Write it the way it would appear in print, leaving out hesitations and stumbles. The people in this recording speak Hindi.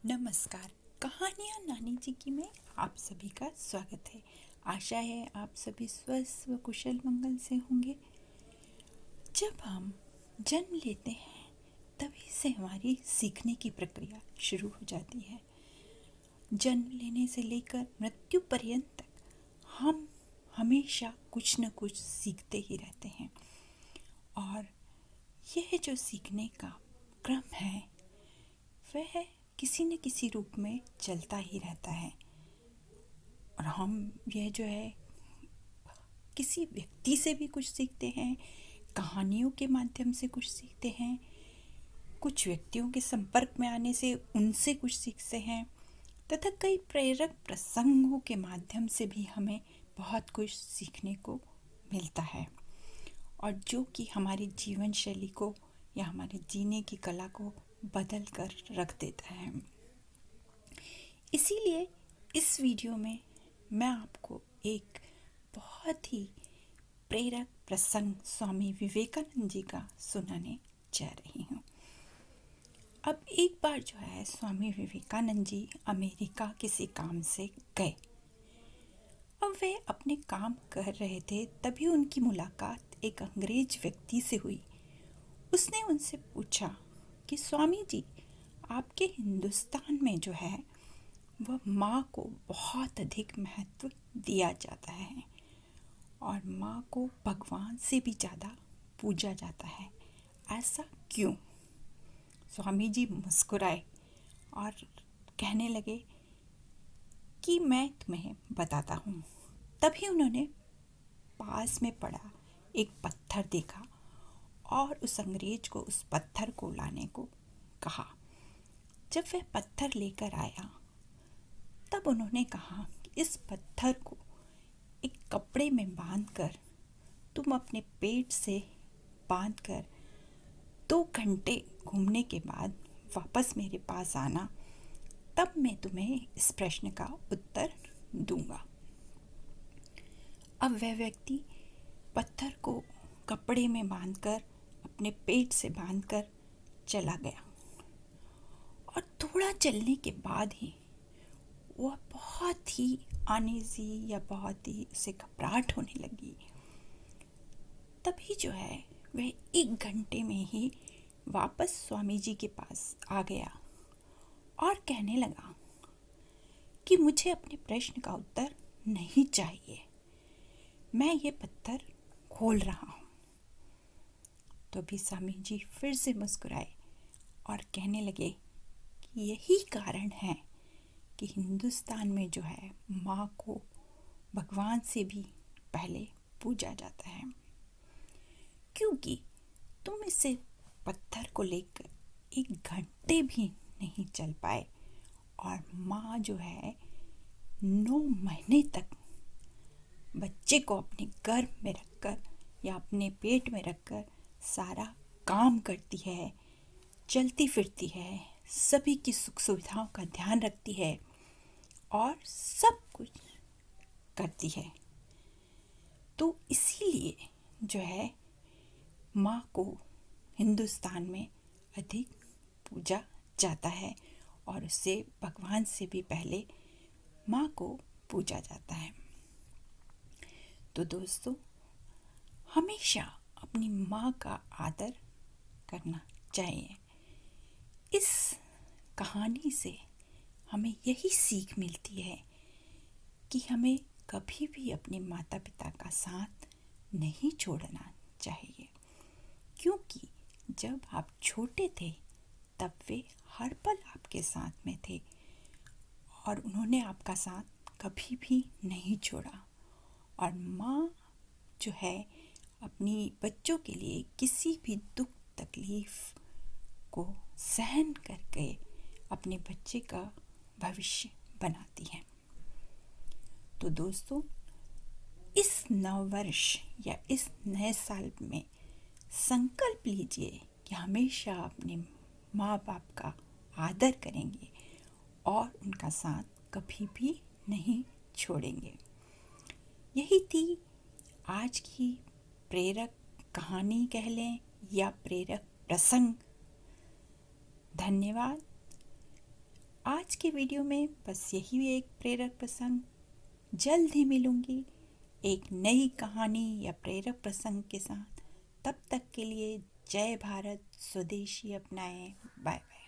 नमस्कार। कहानियाँ नानी जी की में आप सभी का स्वागत है। आशा है आप सभी स्वस्थ व कुशल मंगल से होंगे। जब हम जन्म लेते हैं तभी से हमारी सीखने की प्रक्रिया शुरू हो जाती है। जन्म लेने से लेकर मृत्यु पर्यंत तक हम हमेशा कुछ न कुछ सीखते ही रहते हैं और यह जो सीखने का क्रम है वह किसी न किसी रूप में चलता ही रहता है। और हम यह जो है किसी व्यक्ति से भी कुछ सीखते हैं, कहानियों के माध्यम से कुछ सीखते हैं, कुछ व्यक्तियों के संपर्क में आने से उनसे कुछ सीखते हैं तथा कई प्रेरक प्रसंगों के माध्यम से भी हमें बहुत कुछ सीखने को मिलता है और जो कि हमारी जीवन शैली को या हमारे जीने की कला को बदल कर रख देता है। इसीलिए इस वीडियो में मैं आपको एक बहुत ही प्रेरक प्रसंग स्वामी विवेकानंद जी का सुनाने जा रही हूँ। अब एक बार जो है स्वामी विवेकानंद जी अमेरिका किसी काम से गए। अब वे अपने काम कर रहे थे तभी उनकी मुलाकात एक अंग्रेज व्यक्ति से हुई। उसने उनसे पूछा कि स्वामी जी, आपके हिंदुस्तान में जो है वह माँ को बहुत अधिक महत्व दिया जाता है और माँ को भगवान से भी ज़्यादा पूजा जाता है, ऐसा क्यों? स्वामी जी मुस्कुराए और कहने लगे कि मैं तुम्हें बताता हूँ। तभी उन्होंने पास में पड़ा एक पत्थर देखा और उस अंग्रेज को उस पत्थर को लाने को कहा। जब वह पत्थर लेकर आया तब उन्होंने कहा कि इस पत्थर को एक कपड़े में बांधकर तुम अपने पेट से बांधकर 2 घंटे घूमने के बाद वापस मेरे पास आना, तब मैं तुम्हें इस प्रश्न का उत्तर दूंगा। अब वह व्यक्ति पत्थर को कपड़े में बांधकर अपने पेट से बांधकर चला गया और थोड़ा चलने के बाद ही वह बहुत ही अनईजी या बहुत ही उसे घबराहट होने लगी। तभी जो है वह 1 घंटे में ही वापस स्वामी जी के पास आ गया और कहने लगा कि मुझे अपने प्रश्न का उत्तर नहीं चाहिए, मैं ये पत्थर खोल रहा हूँ। तो भी स्वामी जी फिर से मुस्कुराए और कहने लगे कि यही कारण है कि हिंदुस्तान में जो है माँ को भगवान से भी पहले पूजा जाता है, क्योंकि तुम इसे पत्थर को लेकर 1 घंटे भी नहीं चल पाए और माँ जो है 9 महीने तक बच्चे को अपने गर्भ में रखकर या अपने पेट में रखकर सारा काम करती है, चलती फिरती है, सभी की सुख सुविधाओं का ध्यान रखती है और सब कुछ करती है। तो इसीलिए जो है माँ को हिंदुस्तान में अधिक पूजा जाता है और उसे भगवान से भी पहले माँ को पूजा जाता है। तो दोस्तों, हमेशा अपनी माँ का आदर करना चाहिए। इस कहानी से हमें यही सीख मिलती है कि हमें कभी भी अपने माता पिता का साथ नहीं छोड़ना चाहिए, क्योंकि जब आप छोटे थे तब वे हर पल आपके साथ में थे और उन्होंने आपका साथ कभी भी नहीं छोड़ा। और माँ जो है अपनी बच्चों के लिए किसी भी दुख तकलीफ को सहन करके अपने बच्चे का भविष्य बनाती है। तो दोस्तों, इस नववर्ष या इस नए साल में संकल्प लीजिए कि हमेशा अपने माँ बाप का आदर करेंगे और उनका साथ कभी भी नहीं छोड़ेंगे। यही थी आज की प्रेरक कहानी कह लें या प्रेरक प्रसंग। धन्यवाद। आज आज के वीडियो में बस यही एक प्रेरक प्रसंग। जल्द ही मिलूंगी एक नई कहानी या प्रेरक प्रसंग के साथ। तब तक के लिए जय भारत, स्वदेशी अपनाएं। Bye bye.